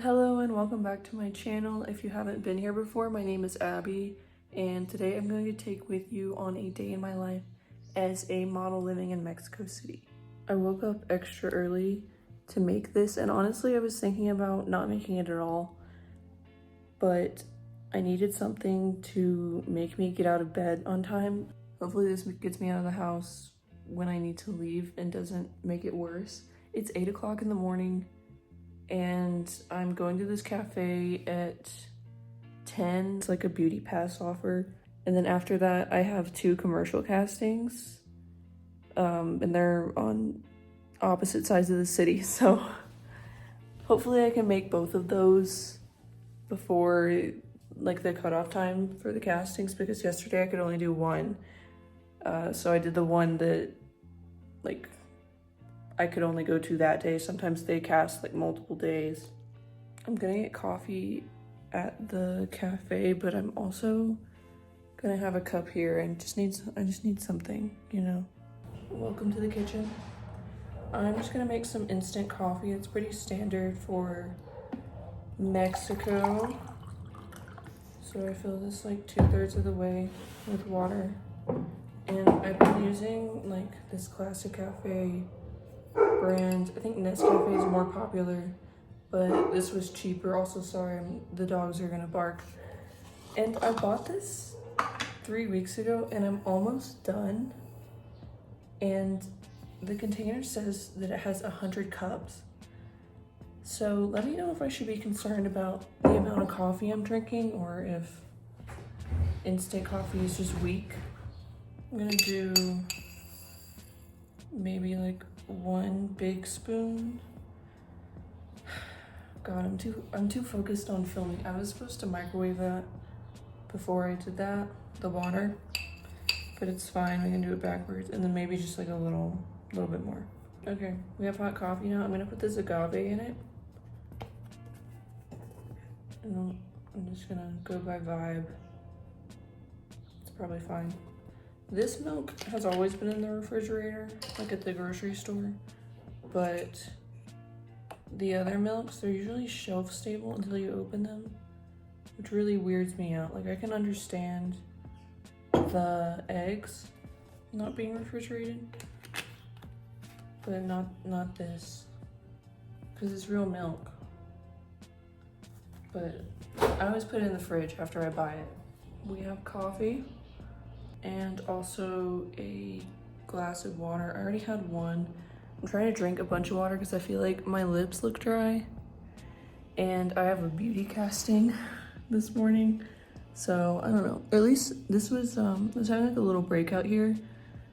Hello and welcome back to my channel. If you haven't been here before, my name is Abby, and today I'm going to take with you on a day in my life as a model living in Mexico City. I woke up extra early to make this, and honestly I was thinking about not making it at all, but I needed something to make me get out of bed on time. Hopefully this gets me out of the house when I need to leave and doesn't make it worse. It's 8 o'clock in the morning and I'm going to this cafe at 10. It's like a beauty pass offer. And then after that, I have 2 commercial castings. And they're on opposite sides of the city. So hopefully I can make both of those before like the cutoff time for the castings, because yesterday I could only do one. So I did the one that like I could only go to that day. Sometimes they cast like multiple days. I'm gonna get coffee at the cafe, but I'm also gonna have a cup here and I just need something, you know. Welcome to the kitchen. I'm just gonna make some instant coffee. It's pretty standard for Mexico. So I fill this like 2/3 of the way with water. And I've been using like this Classic Cafe brand. I think Nescafe is more popular, but this was cheaper. Also, sorry, the dogs are gonna bark. And I bought this 3 weeks ago and I'm almost done. And the container says that it has 100 cups. So let me know if I should be concerned about the amount of coffee I'm drinking or if instant coffee is just weak. I'm gonna do maybe like 1 big spoon. God, I'm too focused on filming. I was supposed to microwave that before I did that, the water, but it's fine. We can do it backwards, and then maybe just like a little bit more. Okay, we have hot coffee now. I'm gonna put this agave in it, and I'm just gonna go by vibe. It's probably fine. This milk has always been in the refrigerator, like at the grocery store, but the other milks, they're usually shelf stable until you open them, which really weirds me out. Like I can understand the eggs not being refrigerated, but not this, because it's real milk. But I always put it in the fridge after I buy it. We have coffee and also a glass of water. I already had one. I'm trying to drink a bunch of water because I feel like my lips look dry, and I have a beauty casting this morning, so I don't know. Or at least this was having like a little breakout here.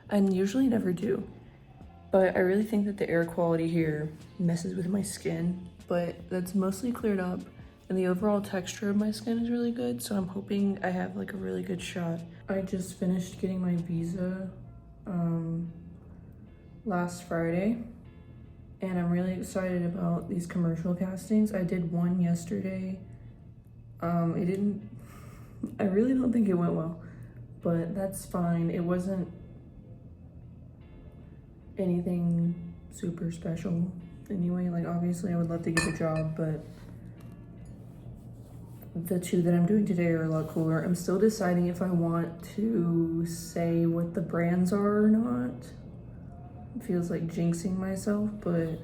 I usually never do, but I really think that the air quality here messes with my skin, but that's mostly cleared up, and the overall texture of my skin is really good, so I'm hoping I have like a really good shot. I just finished getting my visa last Friday, and I'm really excited about these commercial castings. I did one yesterday. I really don't think it went well, but that's fine. It wasn't anything super special anyway. Like obviously I would love to get the job, but the 2 that I'm doing today are a lot cooler. I'm still deciding if I want to say what the brands are or not. It feels like jinxing myself, but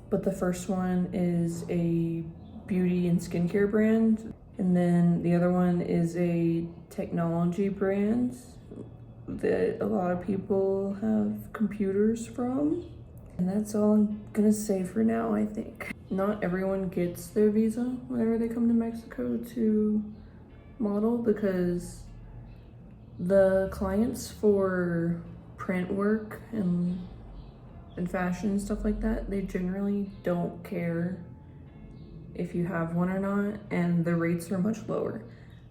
the first one is a beauty and skincare brand, and then the other one is a technology brand that a lot of people have computers from. And that's all I'm gonna say for now, I think. Not everyone gets their visa whenever they come to Mexico to model, because the clients for print work and fashion and stuff like that, they generally don't care if you have one or not, and the rates are much lower.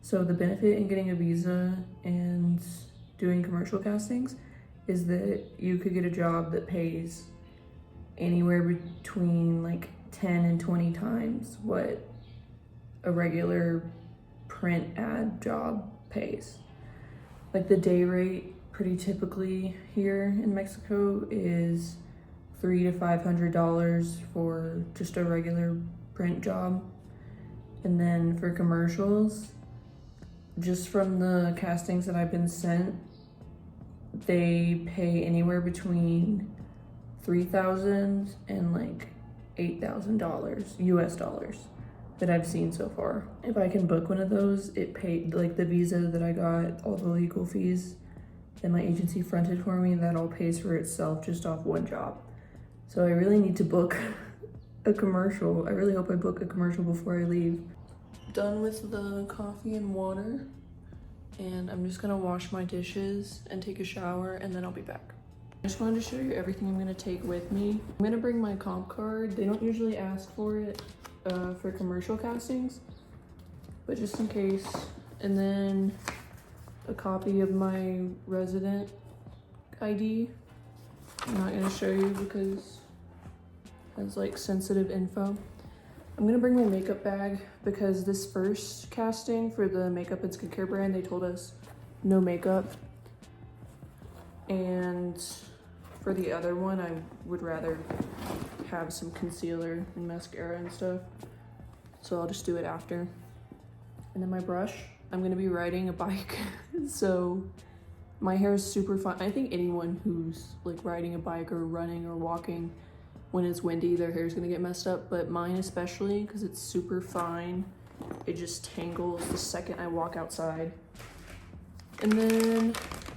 So the benefit in getting a visa and doing commercial castings is that you could get a job that pays anywhere between like 10 and 20 times what a regular print ad job pays. Like the day rate pretty typically here in Mexico is $300 to $500 for just a regular print job. And then for commercials, just from the castings that I've been sent, they pay anywhere between $3,000 and like $8,000 US dollars that I've seen so far. If I can book one of those, it paid like the visa that I got, all the legal fees that my agency fronted for me, that all pays for itself just off one job. So I really need to book a commercial. I really hope I book a commercial before I leave. Done with the coffee and water, and I'm just gonna wash my dishes and take a shower, and then I'll be back. I just wanted to show you everything I'm gonna take with me. I'm gonna bring my comp card. They don't usually ask for it for commercial castings, but just in case. And then a copy of my resident ID. I'm not gonna show you because it has like sensitive info. I'm gonna bring my makeup bag because this first casting for the makeup and skincare brand, they told us no makeup. And for the other one, I would rather have some concealer and mascara and stuff. So I'll just do it after. And then my brush, I'm gonna be riding a bike. So my hair is super fine. I think anyone who's like riding a bike or running or walking, when it's windy, their hair is gonna get messed up, but mine especially, because it's super fine. It just tangles the second I walk outside. And then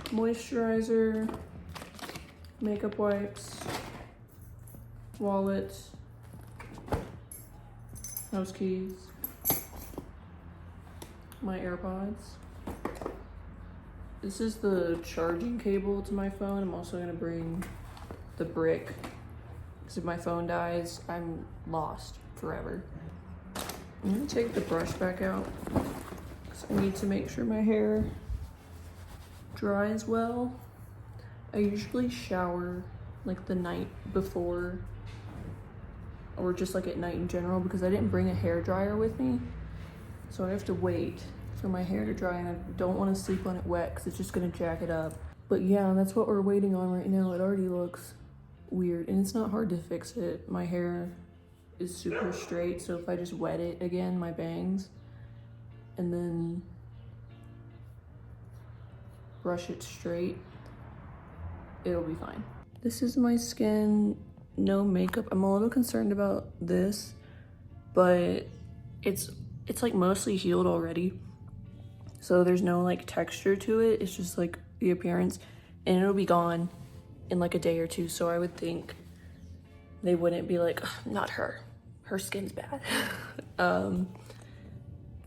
moisturizer, makeup wipes, wallet, house keys, my AirPods. This is the charging cable to my phone. I'm also gonna bring the brick, because if my phone dies, I'm lost forever. I'm gonna take the brush back out because I need to make sure my hair dries well. I usually shower like the night before, or just like at night in general, because I didn't bring a hair dryer with me. So I have to wait for my hair to dry, and I don't want to sleep on it wet because it's just gonna jack it up. But yeah, that's what we're waiting on right now. It already looks weird, and it's not hard to fix it. My hair is super straight, so if I just wet it again, my bangs, and then brush it straight, it'll be fine. This is my skin, no makeup. I'm a little concerned about this, but it's like mostly healed already. So there's no like texture to it. It's just like the appearance, and it'll be gone in like a day or two. So I would think they wouldn't be like, not her, her skin's bad.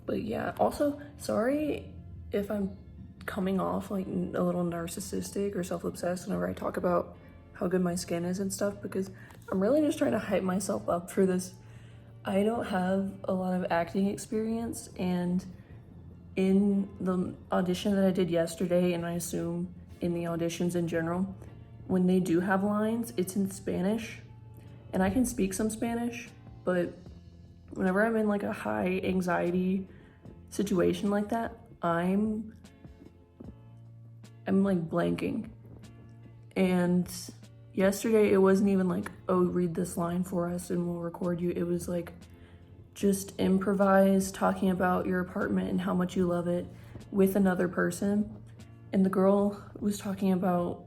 But yeah, also sorry if I'm coming off like a little narcissistic or self-obsessed whenever I talk about how good my skin is and stuff, because I'm really just trying to hype myself up for this. I don't have a lot of acting experience, and in the audition that I did yesterday, and I assume in the auditions in general, when they do have lines, it's in Spanish, and I can speak some Spanish, but whenever I'm in like a high anxiety situation like that, I'm like blanking. And yesterday it wasn't even like, oh, read this line for us and we'll record you. It was like, just improvise talking about your apartment and how much you love it with another person. And the girl was talking about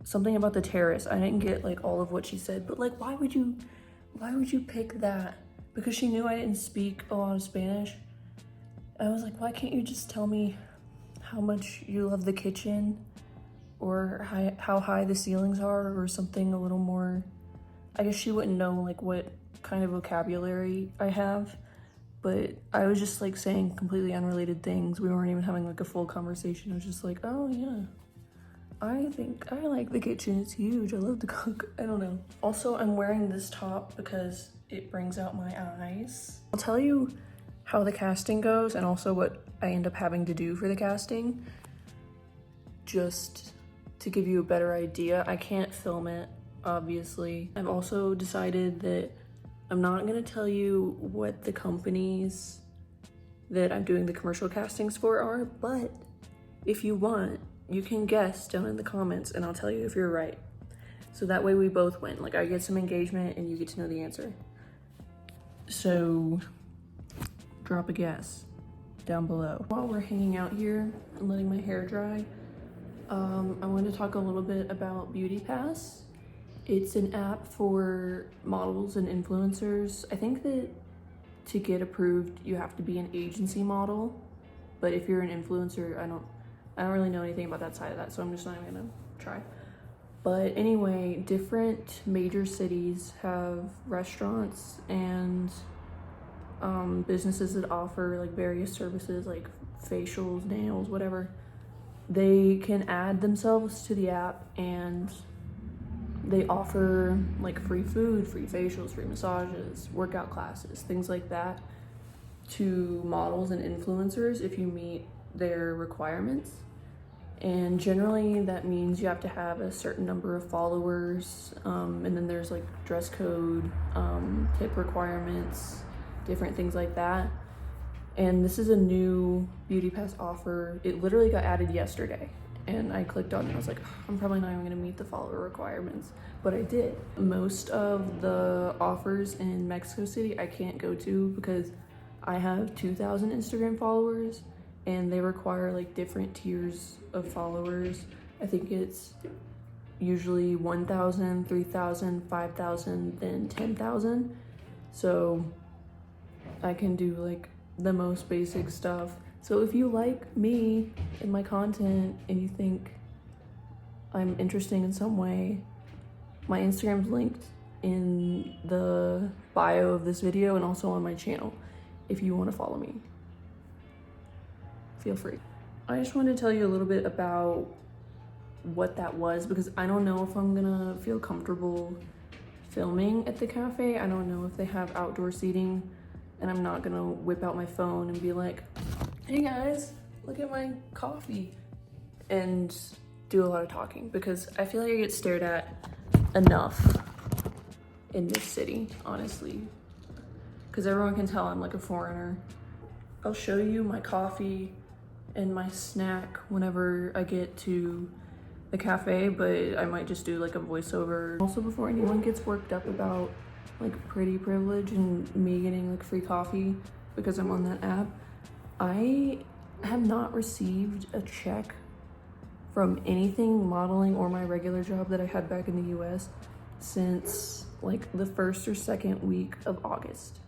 something about the terrace. I didn't get like all of what she said, but like, why would you pick that? Because she knew I didn't speak a lot of Spanish. I was like, why can't you just tell me how much you love the kitchen, or how high the ceilings are, or something a little more. I guess she wouldn't know like what kind of vocabulary I have, but I was just like saying completely unrelated things. We weren't even having like a full conversation. I was just like, oh yeah, I think I like the kitchen. It's huge. I love to cook. I don't know. Also, I'm wearing this top because it brings out my eyes. I'll tell you how the casting goes and also what I end up having to do for the casting, just to give you a better idea. I can't film it, obviously. I've also decided that I'm not gonna tell you what the companies that I'm doing the commercial castings for are, but if you want, you can guess down in the comments and I'll tell you if you're right. So that way we both win. Like I get some engagement and you get to know the answer. So drop a guess down below. While we're hanging out here and letting my hair dry, I want to talk a little bit about Beauty Pass. It's an app for models and influencers. I think that to get approved, you have to be an agency model, but if you're an influencer, I don't really know anything about that side of that, so I'm just not even gonna try. But anyway, different major cities have restaurants and businesses that offer like various services like facials, nails, whatever. They can add themselves to the app and they offer like free food, free facials, free massages, workout classes, things like that to models and influencers if you meet their requirements. And generally that means you have to have a certain number of followers, and then there's like dress code, tip requirements, different things like that. And this is a new Beauty Pass offer. It literally got added yesterday. And I clicked on it and I was like, I'm probably not even gonna meet the follower requirements, but I did. Most of the offers in Mexico City I can't go to because I have 2,000 Instagram followers and they require like different tiers of followers. I think it's usually 1,000, 3,000, 5,000, then 10,000. So I can do like the most basic stuff. So if you like me and my content and you think I'm interesting in some way, my Instagram's linked in the bio of this video and also on my channel if you want to follow me. Feel free. I just wanted to tell you a little bit about what that was because I don't know if I'm gonna feel comfortable filming at the cafe. I don't know if they have outdoor seating, and I'm not gonna whip out my phone and be like, hey guys, look at my coffee, and do a lot of talking because I feel like I get stared at enough in this city, honestly, because everyone can tell I'm like a foreigner. I'll show you my coffee and my snack whenever I get to the cafe, but I might just do like a voiceover. Also, before anyone gets worked up about like pretty privilege and me getting like free coffee because I'm on that app, I have not received a check from anything modeling or my regular job that I had back in the US since like the first or second week of August.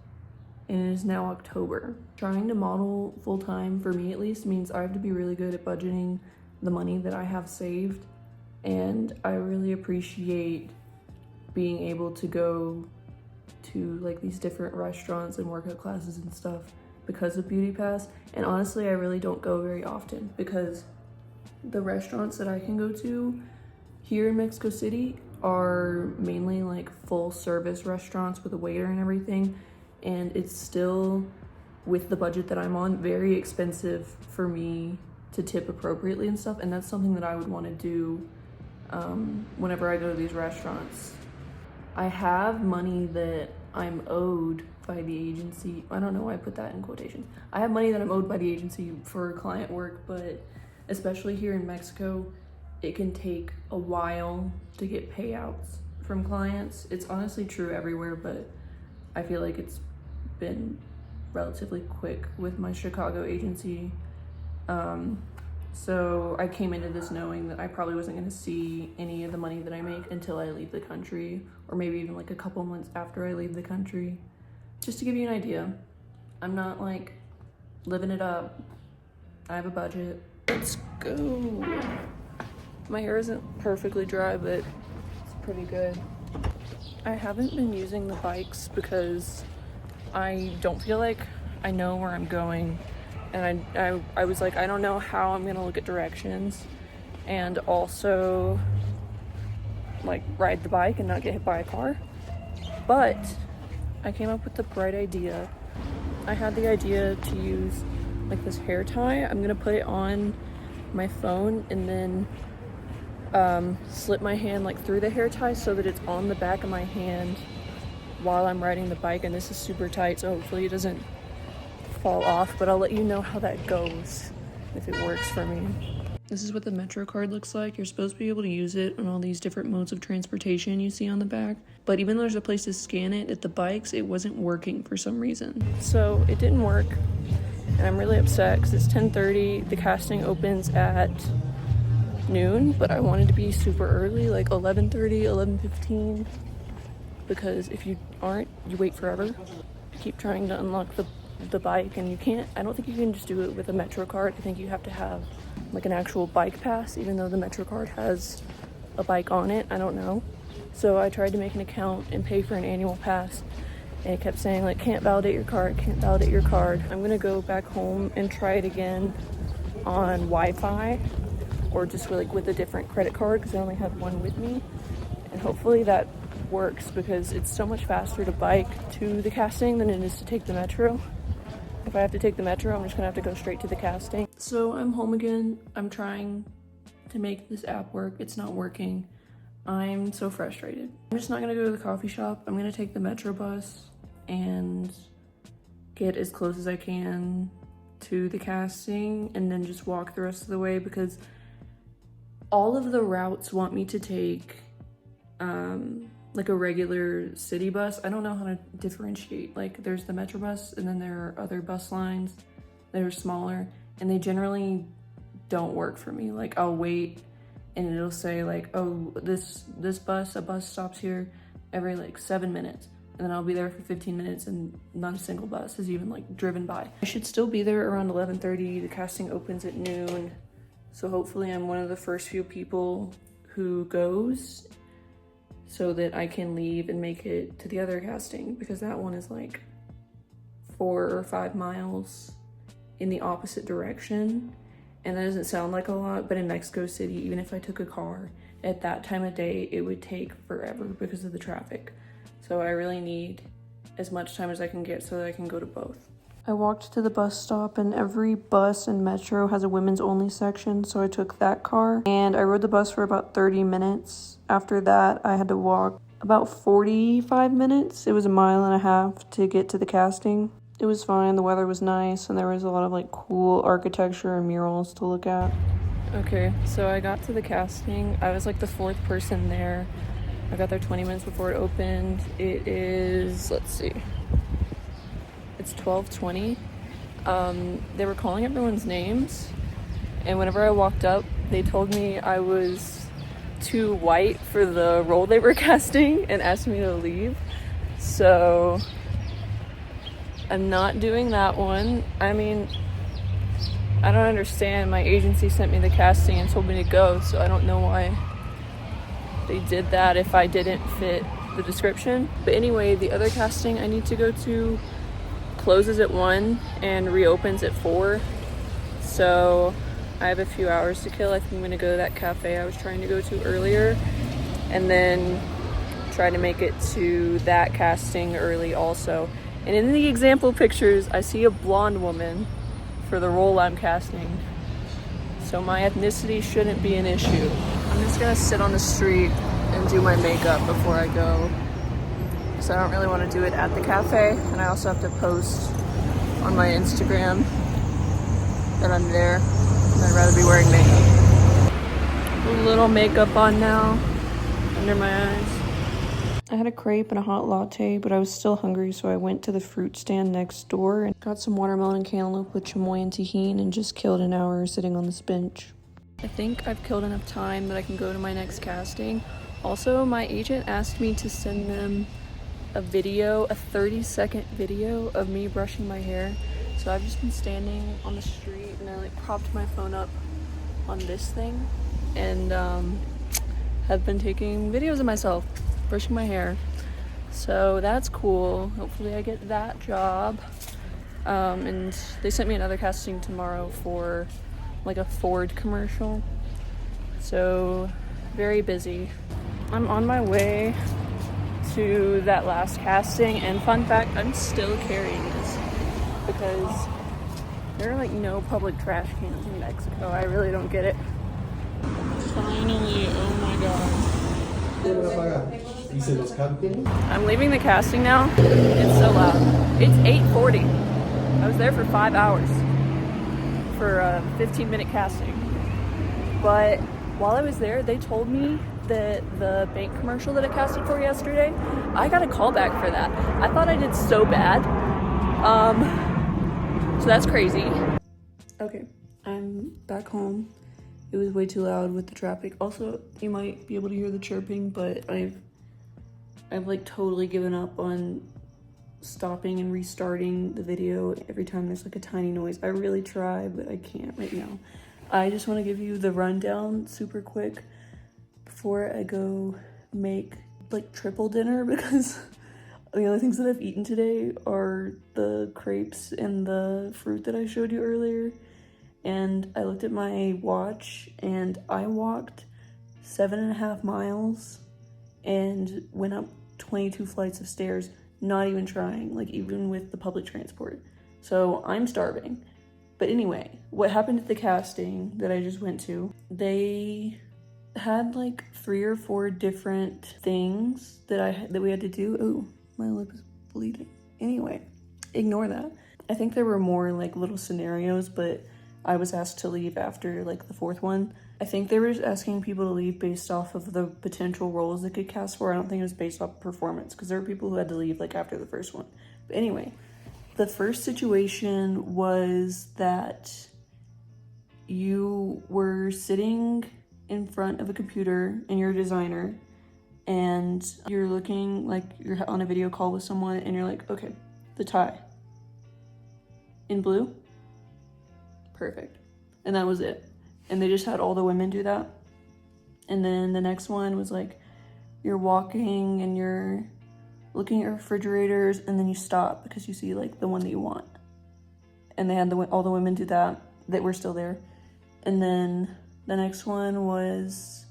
And it is now October. Trying to model full-time, for me at least, means I have to be really good at budgeting the money that I have saved. And I really appreciate being able to go to like these different restaurants and workout classes and stuff because of Beauty Pass. And honestly, I really don't go very often because the restaurants that I can go to here in Mexico City are mainly like full service restaurants with a waiter and everything. And it's still, with the budget that I'm on, very expensive for me to tip appropriately and stuff. And that's something that I would want to do whenever I go to these restaurants. I have money that I'm owed by the agency. I don't know why I put that in quotations. I have money that I'm owed by the agency for client work, but especially here in Mexico, it can take a while to get payouts from clients. It's honestly true everywhere, but I feel like it's been relatively quick with my Chicago agency. So I came into this knowing that I probably wasn't gonna see any of the money that I make until I leave the country, or maybe even like a couple months after I leave the country. Just to give you an idea, I'm not like living it up. I have a budget. Let's go. My hair isn't perfectly dry, but it's pretty good. I haven't been using the bikes because I don't feel like I know where I'm going. And I was like, I don't know how I'm gonna look at directions and also like ride the bike and not get hit by a car. But I came up with the bright idea. I had the idea to use like this hair tie. I'm gonna put it on my phone and then slip my hand like through the hair tie so that it's on the back of my hand while I'm riding the bike. And this is super tight, so hopefully it doesn't fall off, but I'll let you know how that goes if it works for me. This is what the Metro card looks like. You're supposed to be able to use it on all these different modes of transportation you see on the back. But even though there's a place to scan it, at the bikes, it wasn't working for some reason. So it didn't work, and I'm really upset because it's 10:30. The casting opens at noon, but I wanted to be super early, like 11:30, 11:15, because if you aren't, you wait forever. I keep trying to unlock the bike, and you can't. I don't think you can just do it with a Metro card. I think you have to have like an actual bike pass, even though the Metro card has a bike on it. I don't know. So I tried to make an account and pay for an annual pass, and it kept saying like, can't validate your card, can't validate your card. I'm gonna go back home and try it again on Wi-Fi, or just with a different credit card, because I only have one with me, and hopefully that works, because it's so much faster to bike to the casting than it is to take the Metro. If I have to take the Metro, I'm just gonna have to go straight to the casting. So I'm home again. I'm trying to make this app work. It's not working. I'm so frustrated. I'm just not gonna go to the coffee shop. I'm gonna take the Metro bus and get as close as I can to the casting, and then just walk the rest of the way, because all of the routes want me to take like a regular city bus. I don't know how to differentiate. Like, there's the Metro bus, and then there are other bus lines that are smaller, and they generally don't work for me. Like, I'll wait and it'll say like, oh, a bus stops here every like 7 minutes, and then I'll be there for 15 minutes and not a single bus is even like driven by. I should still be there around 11:30. The casting opens at noon, so hopefully I'm one of the first few people who goes, so that I can leave and make it to the other casting, because that one is like 4 or 5 miles in the opposite direction. And that doesn't sound like a lot, but in Mexico City, even if I took a car at that time of day, it would take forever because of the traffic. So I really need as much time as I can get so that I can go to both. I walked to the bus stop, and every bus and Metro has a women's only section, so I took that car, and I rode the bus for about 30 minutes. After that, I had to walk about 45 minutes. It was 1.5 miles to get to the casting. It was fine. The weather was nice, and there was a lot of like cool architecture and murals to look at. Okay, so I got to the casting. I was like the 4th person there. I got there 20 minutes before it opened. It is, let's see, it's 12:20. They were calling everyone's names, and whenever I walked up, they told me I was too white for the role they were casting and asked me to leave. So I'm not doing that one. I mean, I don't understand. My agency sent me the casting and told me to go, so I don't know why they did that if I didn't fit the description. But anyway, the other casting I need to go to closes at 1 and reopens at 4. So I have a few hours to kill. I think I'm gonna go to that cafe I was trying to go to earlier, and then try to make it to that casting early also. And in the example pictures, I see a blonde woman for the role I'm casting. So my ethnicity shouldn't be an issue. I'm just gonna sit on the street and do my makeup before I go. So I don't really want to do it at the cafe, and I also have to post on my Instagram that I'm there, and I'd rather be wearing makeup. A little makeup on now, under my eyes. I had a crepe and a hot latte, but I was still hungry, so I went to the fruit stand next door and got some watermelon and cantaloupe with chamoy and tahini, and just killed an hour sitting on this bench. I think I've killed enough time that I can go to my next casting. Also, my agent asked me to send them a 30-second video of me brushing my hair. So I've just been standing on the street, and I like propped my phone up on this thing, and have been taking videos of myself brushing my hair. So that's cool. Hopefully I get that job. And they sent me another casting tomorrow for like a Ford commercial. So very busy. I'm on my way to that last casting, and fun fact, I'm still carrying this because there are like no public trash cans in Mexico. I really don't get it. Finally, oh my god. I'm leaving the casting now. It's so loud. It's 8:40. I was there for 5 hours for a 15-minute casting. But while I was there, they told me that the bank commercial that I casted for yesterday, I got a call back for that. I thought I did so bad. So that's crazy. Okay, I'm back home. It was way too loud with the traffic. Also, you might be able to hear the chirping, but I've like totally given up on stopping and restarting the video every time there's like a tiny noise. I really try, but I can't right now. I just want to give you the rundown super quick before I go make like triple dinner, because the other things that I've eaten today are the crepes and the fruit that I showed you earlier. And I looked at my watch and I walked 7.5 miles and went up 22 flights of stairs, not even trying, like even with the public transport. So I'm starving. But anyway, what happened at the casting that I just went to, they had like 3 or 4 different things that we had to do. Ooh, my lip is bleeding. Anyway, ignore that. I think there were more like little scenarios, but I was asked to leave after like the 4th one. I think they were just asking people to leave based off of the potential roles they could cast for. I don't think it was based off performance, because there were people who had to leave like after the 1st one. But anyway, the first situation was that you were sitting in front of a computer and you're a designer and you're looking like you're on a video call with someone and you're like, okay, the tie in blue, perfect. And that was it. And they just had all the women do that. And then the next one was like, you're walking and you're looking at refrigerators and then you stop because you see like the one that you want. And they had all the women do that were still there. And then the next one was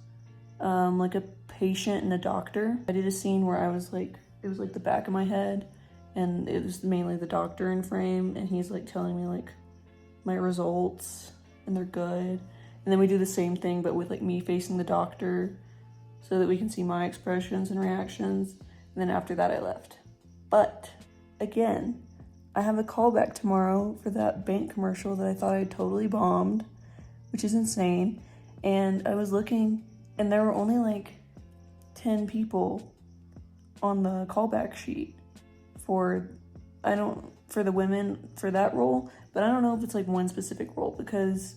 like a patient and a doctor. I did a scene where I was like, it was like the back of my head and it was mainly the doctor in frame, and he's like telling me like my results and they're good. And then we do the same thing but with like me facing the doctor so that we can see my expressions and reactions. And then after that I left. But again, I have a callback tomorrow for that bank commercial that I thought I totally bombed, which is insane. And I was looking and there were only like 10 people on the callback sheet for the women for that role, but I don't know if it's like one specific role, because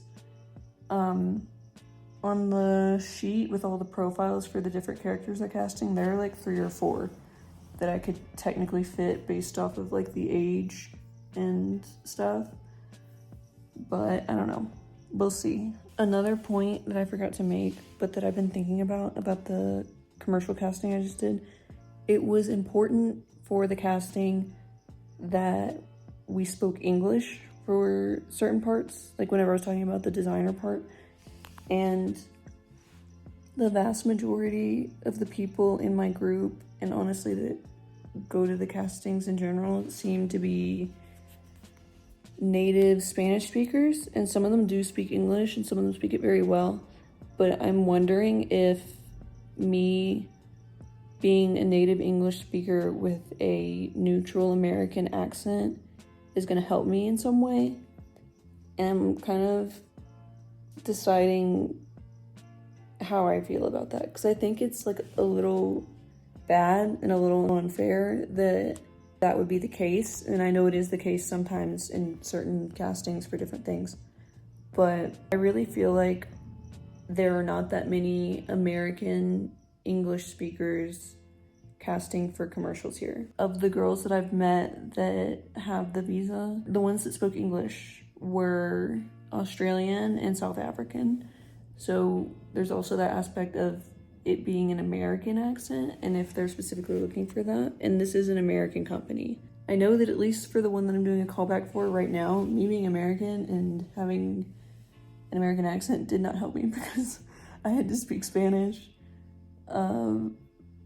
on the sheet with all the profiles for the different characters they're casting, there are like 3 or 4 that I could technically fit based off of like the age and stuff, but I don't know, we'll see. Another point that I forgot to make, but that I've been thinking about the commercial casting I just did, it was important for the casting that we spoke English for certain parts, like whenever I was talking about the designer part. And the vast majority of the people in my group, and honestly that go to the castings in general, seem to be native Spanish speakers, and some of them do speak English and some of them speak it very well. But I'm wondering if me being a native English speaker with a neutral American accent is going to help me in some way. And I'm kind of deciding how I feel about that, because I think it's like a little bad and a little unfair that would be the case. And I know it is the case sometimes in certain castings for different things, but I really feel like there are not that many American English speakers casting for commercials here. Of the girls that I've met that have the visa, the ones that spoke English were Australian and South African. So there's also that aspect of it being an American accent, and if they're specifically looking for that. And this is an American company. I know that at least for the one that I'm doing a callback for right now, me being American and having an American accent did not help me, because I had to speak Spanish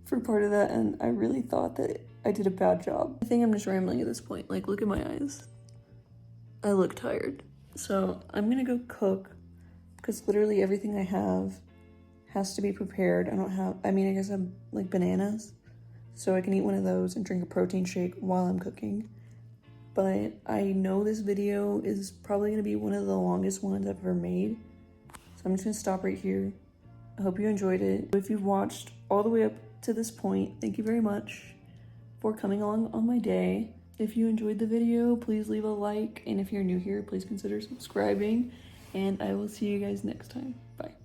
for part of that, and I really thought that I did a bad job. I think I'm just rambling at this point. Like, look at my eyes. I look tired. So I'm gonna go cook, because literally everything I have has to be prepared. I guess I have like bananas, so I can eat one of those and drink a protein shake while I'm cooking. But I know this video is probably gonna be one of the longest ones I've ever made, So I'm just gonna stop right here. I hope you enjoyed it. If you've watched all the way up to this point, thank you very much for coming along on my day. If you enjoyed the video, please leave a like. And if you're new here, please consider subscribing. And I will see you guys next time. Bye.